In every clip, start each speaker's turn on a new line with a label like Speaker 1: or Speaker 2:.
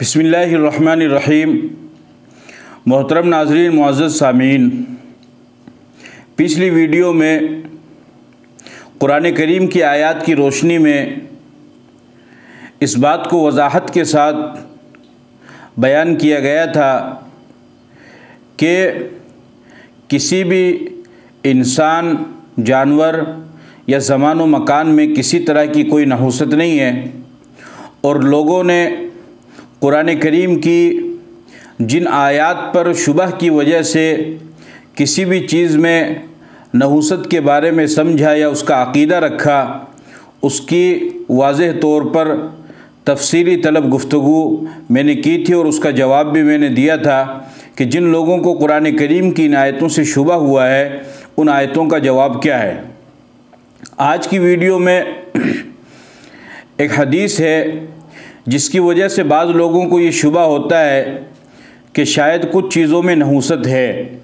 Speaker 1: بسم اللہ الرحمن الرحیم۔ محترم ناظرین، معزز سامعین، پچھلی ویڈیو میں قرآن کریم کی آیات کی روشنی میں اس بات کو وضاحت کے ساتھ بیان کیا گیا تھا کہ کسی بھی انسان، جانور یا زمان و مکان میں کسی طرح کی کوئی نحوست نہیں ہے، اور لوگوں نے قرآن کریم کی جن آیات پر شبہ کی وجہ سے کسی بھی چیز میں نحوست کے بارے میں سمجھا یا اس کا عقیدہ رکھا، اس کی واضح طور پر تفصیلی طلب گفتگو میں نے کی تھی، اور اس کا جواب بھی میں نے دیا تھا کہ جن لوگوں کو قرآن کریم کی ان آیتوں سے شبہ ہوا ہے ان آیتوں کا جواب کیا ہے۔ آج کی ویڈیو میں ایک حدیث ہے جس کی وجہ سے بعض لوگوں کو یہ شبہ ہوتا ہے کہ شاید کچھ چیزوں میں نحوست ہے۔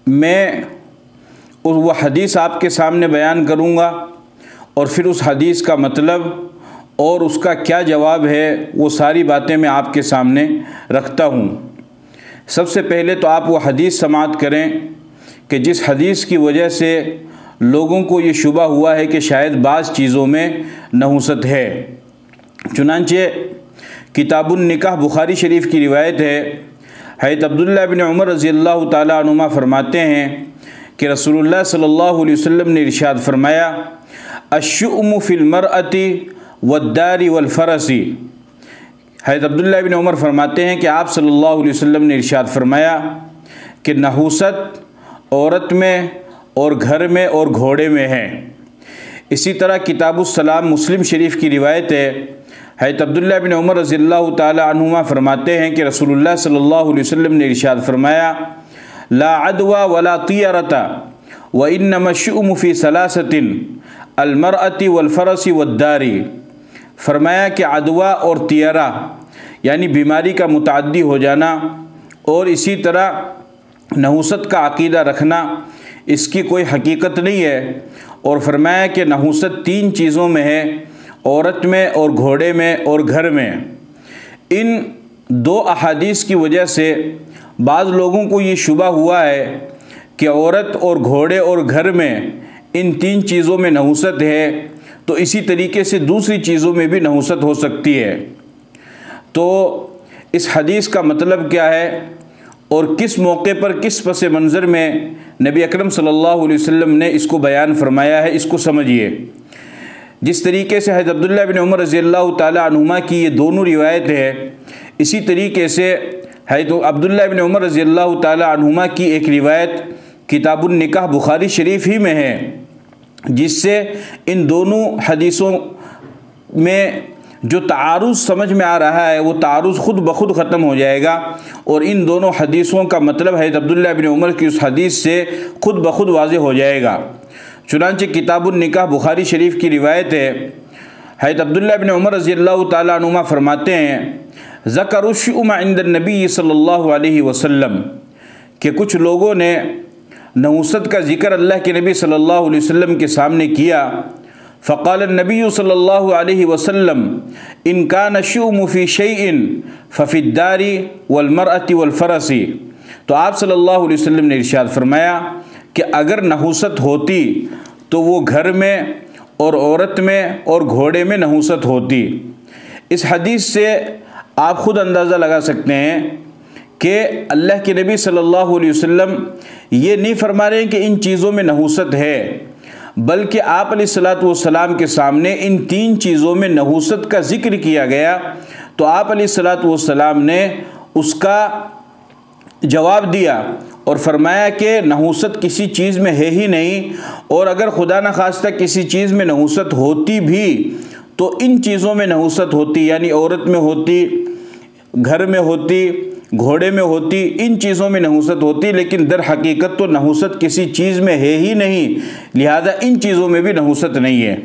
Speaker 1: میں وہ حدیث آپ کے سامنے بیان کروں گا، اور پھر اس حدیث کا مطلب اور اس کا کیا جواب ہے وہ ساری باتیں میں آپ کے سامنے رکھتا ہوں۔ سب سے پہلے تو آپ وہ حدیث سماعت کریں کہ جس حدیث کی وجہ سے لوگوں کو یہ شبہ ہوا ہے کہ شاید بعض چیزوں میں نحوست ہے۔ چنانچہ کتاب النکاح بخاری شریف کی روایت ہے، حضرت عبداللہ بن عمر رضی اللہ تعالیٰ عنہما فرماتے ہیں کہ رسول اللہ صلی اللہ علیہ وسلم نے ارشاد فرمایا، الشؤم فی المرأۃ والدار والفرس۔ حضرت عبداللہ بن عمر فرماتے ہیں کہ آپ صلی اللہ علیہ وسلم نے ارشاد فرمایا کہ نحوست عورت میں اور گھر میں اور گھوڑے میں ہے۔ اسی طرح کتاب السلام مسلم شریف کی روایت ہے، حضرت عبداللہ بن عمر رضی اللہ تعالی عنہما فرماتے ہیں کہ رسول اللہ صلی اللہ علیہ وسلم نے ارشاد فرمایا، لا عدوى ولا طیرۃ وانما الشؤم فی ثلاثۃ المرأۃ والفرس والدار۔ فرمایا کہ عدوہ اور طیرہ یعنی بیماری کا متعدی ہو جانا، اور اسی طرح نحوست کا عقیدہ رکھنا، اس کی کوئی حقیقت نہیں ہے، اور فرمایا کہ نحوست تین چیزوں میں ہے، عورت میں اور گھوڑے میں اور گھر میں۔ ان دو احادیث کی وجہ سے بعض لوگوں کو یہ شبہ ہوا ہے کہ عورت اور گھوڑے اور گھر میں ان تین چیزوں میں نحوست ہے، تو اسی طریقے سے دوسری چیزوں میں بھی نحوست ہو سکتی ہے۔ تو اس حدیث کا مطلب کیا ہے اور کس موقع پر کس پس منظر میں نبی اکرم صلی اللہ علیہ وسلم نے اس کو بیان فرمایا ہے، اس کو سمجھیے۔ جس طریقے سے حضرت عبداللہ بن عمر رضی اللہ تعالی عنہما کی یہ دونوں روایت ہے، اسی طریقے سے حضرت عبداللہ بن عمر رضی اللہ تعالی عنہما کی ایک روایت کتاب النکاح بخاری شریف ہی میں ہے، جس سے ان دونوں حدیثوں میں جو تعارض سمجھ میں آ رہا ہے وہ تعارض خود بخود ختم ہو جائے گا، اور ان دونوں حدیثوں کا مطلب حضرت عبداللہ بن عمر کی اس حدیث سے خود بخود واضح ہو جائے گا۔ چنانچہ کتاب النکاح بخاری شریف کی روایت ہے، حضرت عبداللہ بن عمر رضی اللہ تعالیٰ عنہما فرماتے ہیں، ذکر الشؤم عند النبی صلی اللہ علیہ وسلم، کہ کچھ لوگوں نے نحوست کا ذکر اللہ کے نبی صلی اللہ علیہ وسلم کے سامنے کیا، فقال النبی صلی اللہ علیہ وسلم ان کان الشؤم فی شیء ففی الدار والمرأۃ والفرس۔ تو آپ صلی اللہ علیہ وسلم نے ارشاد فرمایا کہ اگر نحوست ہوتی تو وہ گھر میں اور عورت میں اور گھوڑے میں نحوست ہوتی۔ اس حدیث سے آپ خود اندازہ لگا سکتے ہیں کہ اللہ کے نبی صلی اللہ علیہ وسلم یہ نہیں فرما رہے ہیں کہ ان چیزوں میں نحوست ہے، بلکہ آپ علیہ الصلوۃ والسلام کے سامنے ان تین چیزوں میں نحوست کا ذکر کیا گیا، تو آپ علیہ الصلوۃ والسلام نے اس کا جواب دیا اور فرمایا کہ نحوست کسی چیز میں ہے ہی نہیں، اور اگر خدا نخواستہ کسی چیز میں نحوست ہوتی بھی تو ان چیزوں میں نحوست ہوتی، یعنی عورت میں ہوتی، گھر میں ہوتی، گھوڑے میں ہوتی، ان چیزوں میں نحوست ہوتی، لیکن در حقیقت تو نحوست کسی چیز میں ہے ہی نہیں، لہذا ان چیزوں میں بھی نحوست نہیں ہے۔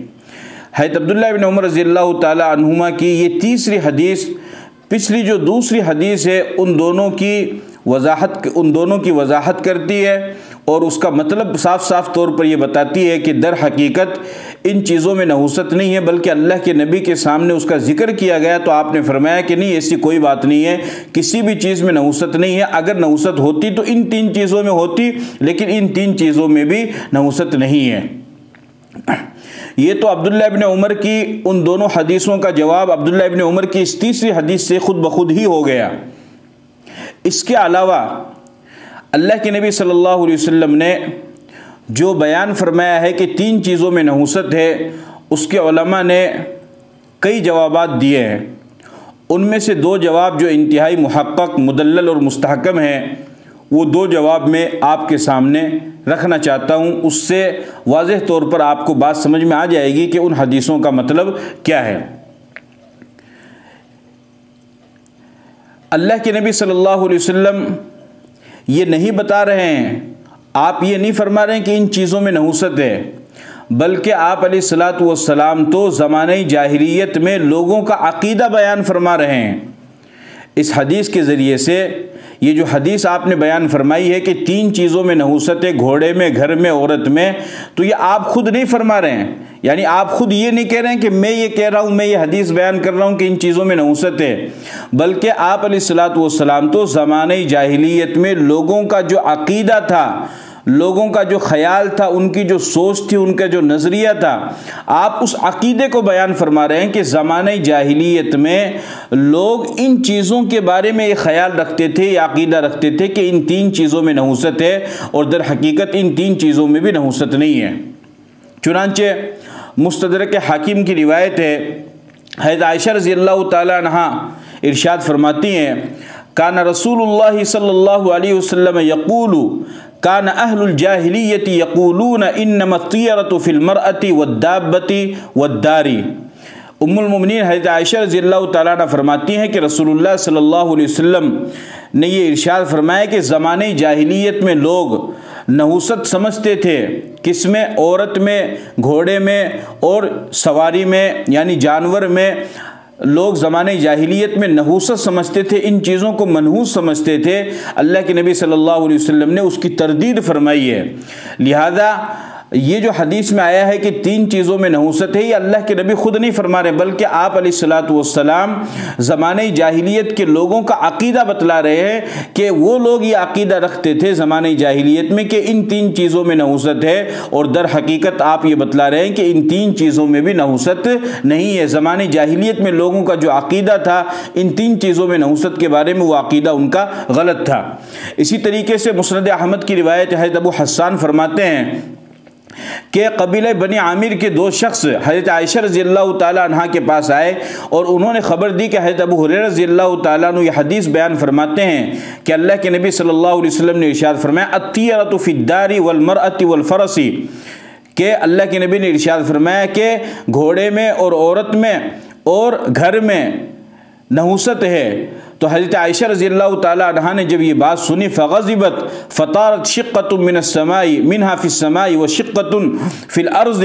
Speaker 1: حضرت عبداللہ بن عمر رضی اللہ تعالی عنہما کی یہ تیسری حدیث پچھلی جو دوسری حدیث ہے ان دونوں کی وضاحت کرتی ہے، اور اس کا مطلب صاف صاف طور پر یہ بتاتی ہے کہ در حقیقت ان چیزوں میں نحوست نہیں ہے، بلکہ اللہ کے نبی کے سامنے اس کا ذکر کیا گیا تو آپ نے فرمایا کہ نہیں، ایسی کوئی بات نہیں ہے، کسی بھی چیز میں نحوست نہیں ہے، اگر نحوست ہوتی تو ان 3 چیزوں میں ہوتی، لیکن ان 3 چیزوں میں بھی نحوست نہیں ہے۔ یہ تو عبداللہ ابن عمر کی ان دونوں حدیثوں کا جواب عبداللہ ابن عمر کی اس تیسری حدیث سے خود بخود ہی ہو گیا۔ اس کے علاوہ اللہ کے نبی صلی اللہ علیہ وسلم نے جو بیان فرمایا ہے کہ 3 چیزوں میں نحوست ہے، اس کے علماء نے کئی جوابات دیے ہیں۔ ان میں سے 2 جواب جو انتہائی محقق، مدلل اور مستحکم ہیں، وہ 2 جواب میں آپ کے سامنے رکھنا چاہتا ہوں۔ اس سے واضح طور پر آپ کو بات سمجھ میں آ جائے گی کہ ان حدیثوں کا مطلب کیا ہے۔ اللہ کے نبی صلی اللہ علیہ وسلم یہ نہیں بتا رہے ہیں، آپ یہ نہیں فرما رہے ہیں کہ ان چیزوں میں نحوست ہے، بلکہ آپ علیہ الصلاۃ والسلام تو زمانہ جاہلیت میں لوگوں کا عقیدہ بیان فرما رہے ہیں۔ اس حدیث کے ذریعے سے یہ جو حدیث آپ نے بیان فرمائی ہے کہ 3 چیزوں میں نحوست ہے، گھوڑے میں، گھر میں، عورت میں، تو یہ آپ خود نہیں فرما رہے ہیں، یعنی آپ خود یہ نہیں کہہ رہے ہیں کہ میں یہ کہہ رہا ہوں، میں یہ حدیث بیان کر رہا ہوں کہ ان چیزوں میں نحوست ہے، بلکہ آپ علیہ الصلاۃ والسلام تو زمانہ جاہلیت میں لوگوں کا جو عقیدہ تھا، لوگوں کا جو خیال تھا، ان کی جو سوچ تھی، ان کا جو نظریہ تھا، آپ اس عقیدے کو بیان فرما رہے ہیں کہ زمانہ جاہلیت میں لوگ ان چیزوں کے بارے میں یہ خیال رکھتے تھے، یہ عقیدہ رکھتے تھے کہ ان 3 چیزوں میں نحوست ہے، اور در حقیقت ان 3 چیزوں میں بھی نحوست نہیں ہے۔ چنانچہ مستدرک حاکم کی روایت ہے، حضرت عائشہ رضی اللہ تعالیٰ عنہا ارشاد فرماتی ہیں، کان رسول اللہ صلی اللہ علیہ وسلم یقول کان اہل الجاہلیت یقولون انما الطیرۃ فی المرأۃ والدابۃ والدار۔ ام المؤمنین حضرت عائشہ رضی اللہ تعالیٰ عنہ فرماتی ہیں کہ رسول اللہ صلی اللہ علیہ وسلم نے یہ ارشاد فرمایا کہ زمانہ جاہلیت میں لوگ نحوست سمجھتے تھے، کس میں؟ عورت میں، گھوڑے میں اور سواری میں، یعنی جانور میں لوگ زمانہ جاہلیت میں نحوست سمجھتے تھے، ان چیزوں کو منحوس سمجھتے تھے۔ اللہ کے نبی صلی اللہ علیہ وسلم نے اس کی تردید فرمائی ہے۔ لہذا یہ جو حدیث میں آیا ہے کہ 3 چیزوں میں نحوست ہے، یہ اللہ کے نبی خود نہیں فرما رہے، بلکہ آپ علیہ الصلاۃ والسلام زمانہ جاہلیت کے لوگوں کا عقیدہ بتلا رہے ہیں کہ وہ لوگ یہ عقیدہ رکھتے تھے زمانہ جاہلیت میں کہ ان 3 چیزوں میں نحوست ہے، اور در حقیقت آپ یہ بتلا رہے ہیں کہ ان 3 چیزوں میں بھی نحوست نہیں ہے۔ زمانہ جاہلیت میں لوگوں کا جو عقیدہ تھا ان 3 چیزوں میں نحوست کے بارے میں، وہ عقیدہ ان کا غلط تھا۔ اسی طریقے سے مسند احمد کی روایت حضرت ابو حسان فرماتے ہیں کہ قبیلہ بنی عامر کے 2 شخص حضرت عائشہ رضی اللہ تعالیٰ عنہ کے پاس آئے اور انہوں نے خبر دی کہ حضرت ابو ہریرہ رضی اللہ تعالیٰ عنہ یہ حدیث بیان فرماتے ہیں کہ اللہ کے نبی صلی اللہ علیہ وسلم نے ارشاد فرمایا الطیرۃ فی الدار والمرأۃ والفرس، کہ اللہ کے نبی نے ارشاد فرمایا کہ گھوڑے میں اور عورت میں اور گھر میں نحوست ہے۔ تو حضرت عائشہ رضی اللہ تعالیٰ عنہ نے جب یہ بات سنی فغضبت فطارت شقۃ من السماء منها فی السماء وشقۃ فی الارض،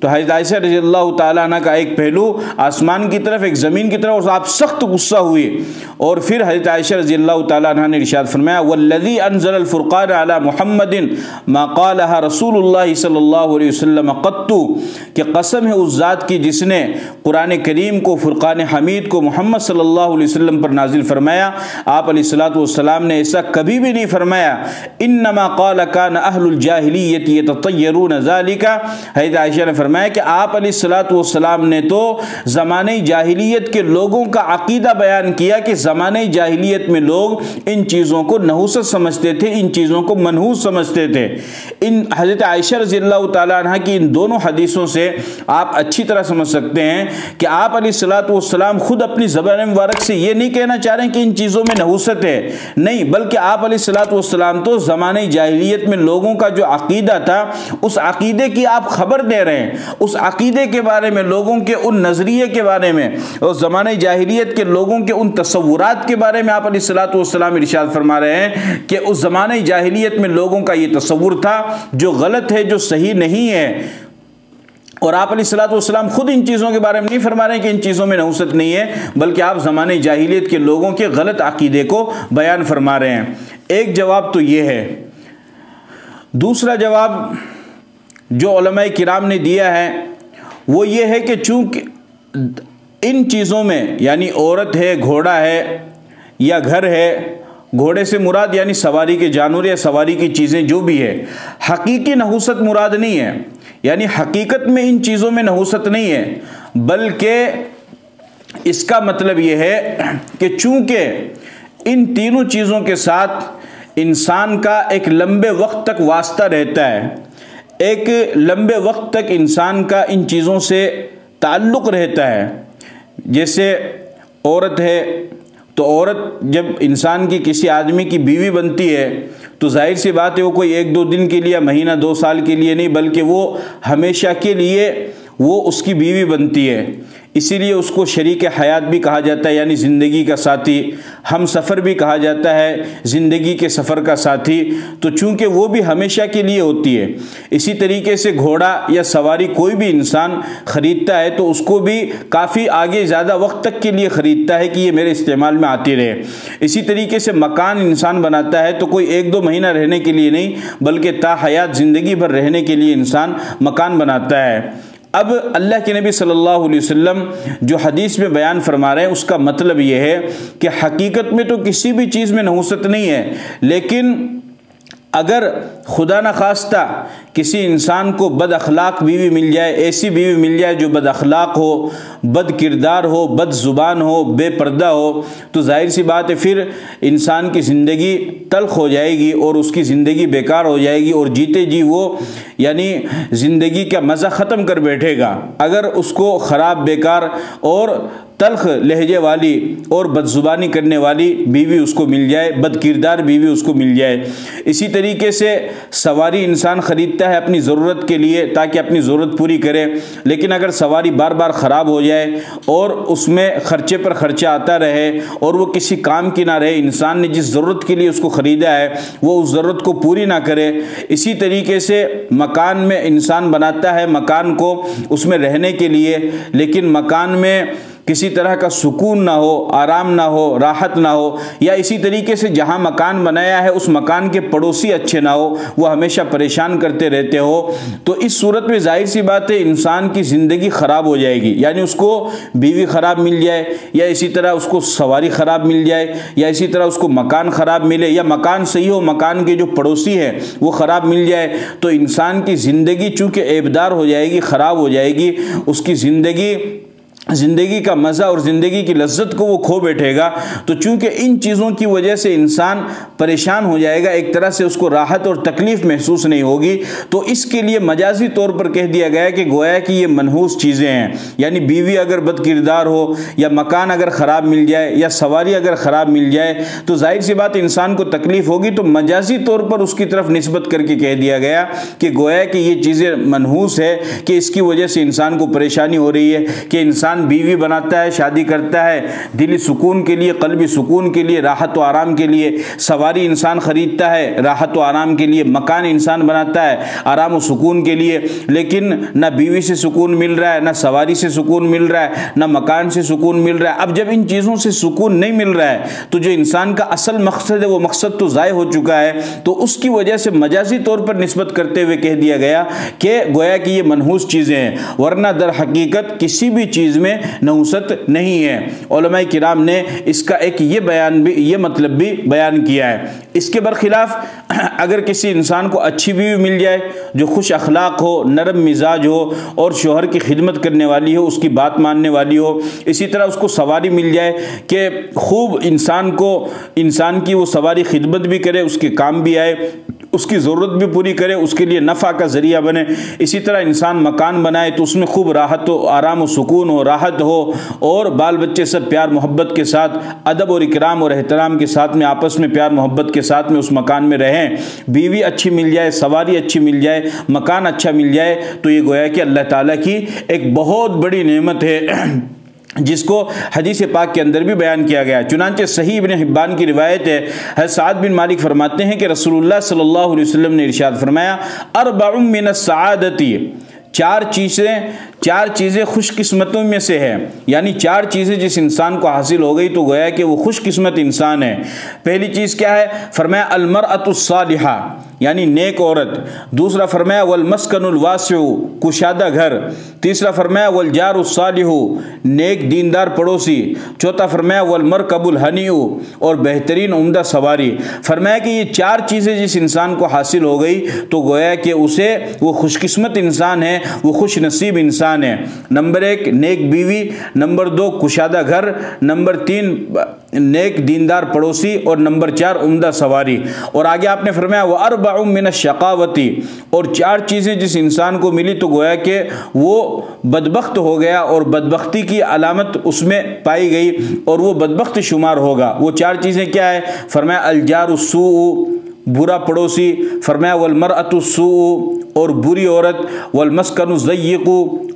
Speaker 1: تو حضرت عائشہ رضی اللہ تعالیٰ عنہ کا ایک پہلو آسمان کی طرف، ایک زمین کی طرف، اور آپ سخت غصہ ہوئے، اور پھر حضرت عائشہ رضی اللہ تعالیٰ عنہ نے ارشاد فرمایا والذی انزل الفرقان علی محمد ما قالها رسول اللہ صلی اللہ علیہ وسلم قط، کہ قسم ہے اس ذات کی جس نے قرآن کریم کو، فرقان حمید کو محمد صلی اللہ علیہ وسلم پر نازل فرمایا، آپ علیہ الصلوۃ والسلام نے ایسا کبھی بھی نہیں فرمایا۔ انما قال کان اہل الجاہلیت یتطیرون ذالک، حضرت عائشہ نے فرمایا کہ آپ علیہ الصلوۃ والسلام نے تو زمانہ جاہلیت کے لوگوں کا عقیدہ بیان کیا کہ زمانہ جاہلیت میں لوگ ان چیزوں کو نحوست سمجھتے تھے، ان چیزوں کو منحوس سمجھتے تھے۔ ان حضرت عائشہ رضی اللہ تعالیٰ عنہ کی ان دونوں حدیثوں سے آپ اچھی طرح سمجھ سکتے ہیں کہ آپ علیہ الصلوۃ والسلام خود اپنی زبان مبارک سے یہ نہیں کہنا چاہ رہے ہیں کہ ان چیزوں میں نحوست ہے، نہیں، بلکہ آپ علیہ الصلوۃ والسلام تو زمانہ جاہلیت میں لوگوں کا جو عقیدہ تھا اس عقیدے کی آپ خبر دے رہے ہیں، اس عقیدے کے بارے میں، لوگوں کے ان نظریے کے بارے میں، اور زمانہ جاہلیت کے لوگوں کے ان تصورات کے بارے میں آپ علیہ الصلوۃ والسلام ارشاد فرما رہے ہیں کہ اس زمانہ جاہلیت میں لوگوں کا یہ تصور تھا جو غلط ہے، جو صحیح نہیں ہے، اور آپ علیہ الصلوۃ والسلام خود ان چیزوں کے بارے میں نہیں فرما رہے ہیں کہ ان چیزوں میں نحوست نہیں ہے، بلکہ آپ زمانہ جاہلیت کے لوگوں کے غلط عقیدے کو بیان فرما رہے ہیں۔ ایک جواب تو یہ ہے۔ دوسرا جواب جو علماء کرام نے دیا ہے وہ یہ ہے کہ چونکہ ان چیزوں میں یعنی عورت ہے، گھوڑا ہے یا گھر ہے، گھوڑے سے مراد یعنی سواری کے جانور یا سواری کی چیزیں جو بھی ہے، حقیقی نحوست مراد نہیں ہے، یعنی حقیقت میں ان چیزوں میں نحوست نہیں ہے، بلکہ اس کا مطلب یہ ہے کہ چونکہ ان تینوں چیزوں کے ساتھ انسان کا ایک لمبے وقت تک واسطہ رہتا ہے، ایک لمبے وقت تک انسان کا ان چیزوں سے تعلق رہتا ہے، جیسے عورت ہے تو عورت جب انسان کی کسی آدمی کی بیوی بنتی ہے تو ظاہر سی بات ہے وہ کوئی 1-2 دن کے لیے، مہینہ 2 سال کے لیے نہیں، بلکہ وہ ہمیشہ کے لیے وہ اس کی بیوی بنتی ہے۔ اسی لیے اس کو شریک حیات بھی کہا جاتا ہے، یعنی زندگی کا ساتھی، ہم سفر بھی کہا جاتا ہے، زندگی کے سفر کا ساتھی، تو چونکہ وہ بھی ہمیشہ کے لیے ہوتی ہے۔ اسی طریقے سے گھوڑا یا سواری کوئی بھی انسان خریدتا ہے تو اس کو بھی کافی آگے زیادہ وقت تک کے لیے خریدتا ہے کہ یہ میرے استعمال میں آتی رہے۔ اسی طریقے سے مکان انسان بناتا ہے تو کوئی 1-2 مہینہ رہنے کے لیے نہیں، بلکہ تا حیات زندگی بھر رہنے کے لیے انسان مکان بناتا ہے۔ اب اللہ کے نبی صلی اللہ علیہ وسلم جو حدیث میں بیان فرما رہے ہیں اس کا مطلب یہ ہے کہ حقیقت میں تو کسی بھی چیز میں نحوست نہیں ہے، لیکن اگر خدا نخواستہ کسی انسان کو بد اخلاق بیوی مل جائے، ایسی بیوی مل جائے جو بد اخلاق ہو، بد کردار ہو، بد زبان ہو، بے پردہ ہو، تو ظاہر سی بات ہے پھر انسان کی زندگی تلخ ہو جائے گی اور اس کی زندگی بیکار ہو جائے گی، اور جیتے جی وہ یعنی زندگی کا مزہ ختم کر بیٹھے گا اگر اس کو خراب، بیکار اور تلخ لہجے والی اور بد زبانی کرنے والی بیوی اس کو مل جائے، بد کردار بیوی اس کو مل جائے۔ اسی طریقے سے سواری انسان خریدتا ہے اپنی ضرورت کے لیے تاکہ اپنی ضرورت پوری کرے، لیکن اگر سواری بار بار خراب ہو جائے اور اس میں خرچے پر خرچہ آتا رہے اور وہ کسی کام کی نہ رہے، انسان نے جس ضرورت کے لیے اس کو خریدا ہے وہ اس ضرورت کو پوری نہ کرے۔ اسی طریقے سے مکان میں انسان بناتا ہے مکان کو اس میں رہنے کے لیے، لیکن مکان میں کسی طرح کا سکون نہ ہو، آرام نہ ہو، راحت نہ ہو، یا اسی طریقے سے جہاں مکان بنایا ہے اس مکان کے پڑوسی اچھے نہ ہو، وہ ہمیشہ پریشان کرتے رہتے ہو، تو اس صورت میں ظاہر سی بات ہے انسان کی زندگی خراب ہو جائے گی۔ یعنی اس کو بیوی خراب مل جائے، یا اسی طرح اس کو سواری خراب مل جائے، یا اسی طرح اس کو مکان خراب ملے، یا مکان صحیح ہو مکان کے جو پڑوسی ہیں وہ خراب مل جائے، تو انسان کی زندگی چونکہ عیبدار ہو جائے گی، خراب ہو جائے گی، اس کی زندگی کا مزہ اور زندگی کی لذت کو وہ کھو بیٹھے گا۔ تو چونکہ ان چیزوں کی وجہ سے انسان پریشان ہو جائے گا، ایک طرح سے اس کو راحت اور تکلیف محسوس نہیں ہوگی، تو اس کے لیے مجازی طور پر کہہ دیا گیا کہ گویا کہ یہ منحوس چیزیں ہیں، یعنی بیوی اگر بد کردار ہو، یا مکان اگر خراب مل جائے، یا سواری اگر خراب مل جائے، تو ظاہر سی بات انسان کو تکلیف ہوگی، تو مجازی طور پر اس کی طرف نسبت کر کے کہہ دیا گیا کہ گویا کہ یہ چیزیں منحوس ہے، کہ اس کی وجہ سے انسان کو پریشانی ہو رہی ہے، کہ انسان بیوی بناتا ہے، شادی کرتا ہے دلی سکون کے لیے، قلبی سکون کے لیے، راحت و آرام کے لیے، سواری انسان خریدتا ہے راحت و آرام کے لیے، مکان انسان بناتا ہے آرام و سکون کے لیے، لیکن نہ بیوی سے سکون مل رہا ہے، نہ سواری سے سکون مل رہا ہے، نہ مکان سے سکون مل رہا ہے۔ اب جب ان چیزوں سے سکون نہیں مل رہا ہے تو جو انسان کا اصل مقصد ہے وہ مقصد تو ضائع ہو چکا ہے، تو اس کی وجہ سے مجازی طور پر نسبت کرتے ہوئے کہہ دیا گیا کہ گویا کہ یہ منحوس چیزیں ہیں، ورنہ در حقیقت کسی بھی چیز میں نحوست نہیں ہے۔ علماء کرام نے اس کا ایک یہ مطلب بھی بیان کیا ہے۔ اس کے برخلاف اگر کسی انسان کو اچھی بیوی مل جائے جو خوش اخلاق ہو، نرم مزاج ہو اور شوہر کی خدمت کرنے والی ہو، اس کی بات ماننے والی ہو، اسی طرح اس کو سواری مل جائے کہ خوب انسان کی وہ سواری خدمت بھی کرے، اس کے کام بھی آئے، اس کی ضرورت بھی پوری کرے، اس کے لیے نفع کا ذریعہ بنے، اسی طرح انسان مکان بنائے تو اس میں خوب راحت و آرام و سکون ہو، راحت ہو، اور بال بچے سب پیار محبت کے ساتھ، ادب اور اکرام اور احترام کے ساتھ میں، آپس میں پیار محبت کے ساتھ میں اس مکان میں رہیں، بیوی اچھی مل جائے، سواری اچھی مل جائے، مکان اچھا مل جائے، تو یہ گویا کہ اللہ تعالیٰ کی ایک بہت بڑی نعمت ہے جس کو حدیث پاک کے اندر بھی بیان کیا گیا۔ چنانچہ صحیح ابن حبان کی روایت ہے، حضرت سعد بن مالک فرماتے ہیں کہ رسول اللہ صلی اللہ علیہ وسلم نے ارشاد فرمایا، اربع من السعادتی، چار چیزیں خوش قسمتوں میں سے ہے، یعنی چار چیزیں جس انسان کو حاصل ہو گئی تو گویا کہ وہ خوش قسمت انسان ہے۔ پہلی چیز کیا ہے؟ فرمایا المرأۃ الصالحہ، یعنی نیک عورت، دوسرا فرمایا والمسکن الواسع کشادہ گھر، تیسرا فرمایا والجار الصالح نیک دیندار پڑوسی، چوتھا فرمایا والمرکب الہنی اور بہترین عمدہ سواری۔ فرمایا کہ یہ چار چیزیں جس انسان کو حاصل ہو گئی تو گویا کہ اسے وہ خوش قسمت انسان ہے، وہ خوش نصیب انسان ہے۔ نمبر 1 نیک بیوی، نمبر 2 کشادہ گھر، نمبر 3 نیک دیندار پڑوسی، اور نمبر 4 عمدہ سواری۔ اور آگے آپ نے فرمایا وَأَرْبَعٌ مِّنَ الشَّقَاوَةِ اور 4 چیزیں جس انسان کو ملی تو گویا کہ وہ بدبخت ہو گیا اور بدبختی کی علامت اس میں پائی گئی اور وہ بدبخت شمار ہوگا۔ وہ 4 چیزیں کیا ہے؟ فرمایا الجار السوء برا پڑوسی، فرمایا والمرأة السوء اور بری عورت، والمسکن الضیق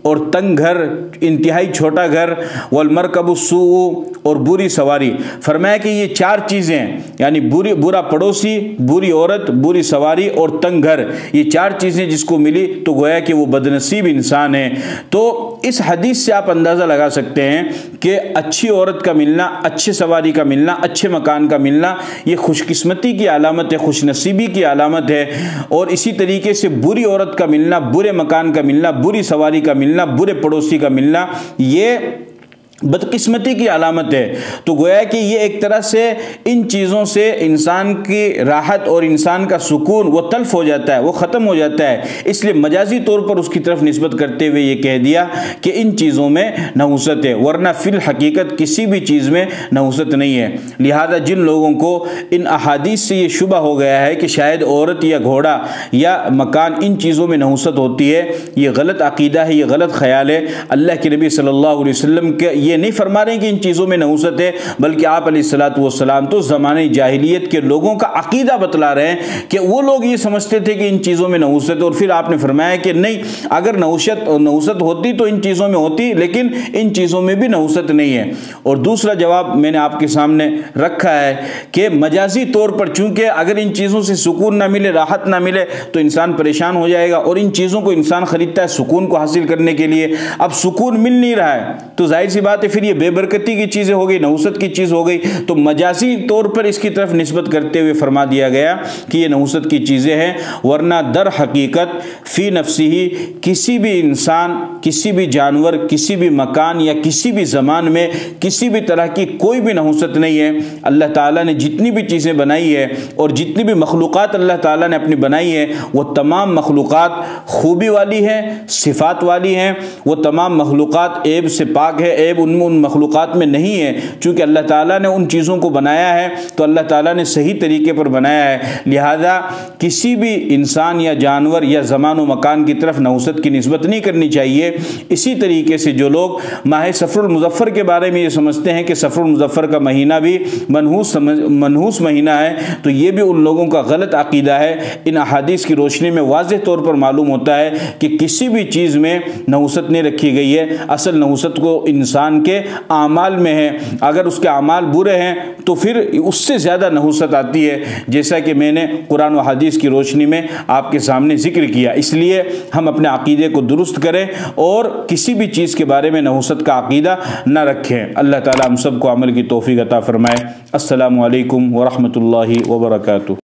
Speaker 1: اور تنگ گھر انتہائی چھوٹا گھر، والمرکب السوء اور بری سواری۔ فرمایا کہ یہ 4 چیزیں یعنی برا پڑوسی، بری عورت، بری سواری اور تنگ گھر، یہ 4 چیزیں جس کو ملی تو گویا کہ وہ بدنصیب انسان ہے۔ تو اس حدیث سے آپ اندازہ لگا سکتے ہیں کہ اچھی عورت کا ملنا، اچھے سواری کا ملنا، اچھے مکان کا ملنا یہ خوش قسمتی کی علامت ہے، خوش نصیبی کی علامت ہے۔ اور اسی طریقے سے بری عورت کا ملنا، برے مکان کا ملنا، بری سواری کا ملنا، برے پڑوسی کا ملنا یہ بدقسمتی کی علامت ہے۔ تو گویا کہ یہ ایک طرح سے ان چیزوں سے انسان کی راحت اور انسان کا سکون وہ تلف ہو جاتا ہے، وہ ختم ہو جاتا ہے۔ اس لیے مجازی طور پر اس کی طرف نسبت کرتے ہوئے یہ کہہ دیا کہ ان چیزوں میں نحوست ہے، ورنہ فی الحقیقت کسی بھی چیز میں نحوست نہیں ہے۔ لہذا جن لوگوں کو ان احادیث سے یہ شبہ ہو گیا ہے کہ شاید عورت یا گھوڑا یا مکان ان چیزوں میں نحوست ہوتی ہے، یہ غلط عقیدہ ہے، یہ غلط خیال ہے۔ اللہ کے نبی صلی اللہ علیہ وسلم کے یہ نہیں فرما رہے ہیں کہ ان چیزوں میں نحوست ہے، بلکہ آپ علیہ الصلوۃ والسلام تو زمانے جاہلیت کے لوگوں کا عقیدہ بتلا رہے ہیں کہ وہ لوگ یہ سمجھتے تھے کہ ان چیزوں میں نحوست ہے، اور پھر آپ نے فرمایا کہ نہیں، اگر نحوست ہوتی تو ان چیزوں میں ہوتی، لیکن ان چیزوں میں بھی نحوست نہیں ہے۔ اور دوسرا جواب میں نے آپ کے سامنے رکھا ہے کہ مجازی طور پر چونکہ اگر ان چیزوں سے سکون نہ ملے، راحت نہ ملے تو انسان پریشان ہو جائے گا، اور ان چیزوں کو انسان خریدتا ہے سکون کو حاصل کرنے کے لیے۔ اب سکون مل نہیں رہا ہے تو ظاہر سی بات ہے پھر یہ بے برکتی کی چیزیں ہو گئی، نحوست کی چیز ہو گئی، تو مجازی طور پر اس کی طرف نسبت کرتے ہوئے فرما دیا گیا کہ یہ نحوست کی چیزیں ہیں، ورنہ در حقیقت فی نفسی ہی کسی بھی انسان، کسی بھی جانور، کسی بھی مکان یا کسی بھی زمان میں کسی بھی طرح کی کوئی بھی نحوست نہیں ہے۔ اللہ تعالیٰ نے جتنی بھی چیزیں بنائی ہے اور جتنی بھی مخلوقات اللہ تعالیٰ نے اپنی بنائی ہے وہ تمام مخلوقات خوبی والی ہیں، صفات والی ہیں، وہ تمام مخلوقات عیب سے پاک ہے، عیب ان مخلوقات میں نہیں ہے۔ چونکہ اللہ تعالیٰ نے ان چیزوں کو بنایا ہے تو اللہ تعالیٰ نے صحیح طریقے پر بنایا ہے، لہذا کسی بھی انسان یا جانور یا زمان و مکان کی طرف نحوست کی نسبت نہیں کرنی چاہیے۔ اسی طریقے سے جو لوگ ماہ صفر المظفر کے بارے میں یہ سمجھتے ہیں کہ صفر المظفر کا مہینہ بھی منحوس مہینہ ہے، تو یہ بھی ان لوگوں کا غلط عقیدہ ہے۔ ان احادیث کی روشنی میں واضح طور پر معلوم ہوتا ہے کہ کسی بھی چیز میں نحوست نہیں رکھی گئی ہے، اصل نحوست کو انسان کے اعمال میں ہے۔ اگر اس کے اعمال برے ہیں تو پھر اس سے زیادہ نحوست آتی ہے، جیسا کہ میں نے قرآن و حدیث کی روشنی میں آپ کے سامنے ذکر کیا۔ اس لیے ہم اپنے عقیدے کو درست کریں اور کسی بھی چیز کے بارے میں نحوست کا عقیدہ نہ رکھیں۔ اللہ تعالی ہم سب کو عمل کی توفیق عطا فرمائے۔ السلام علیکم ورحمۃ اللہ وبرکاتہ۔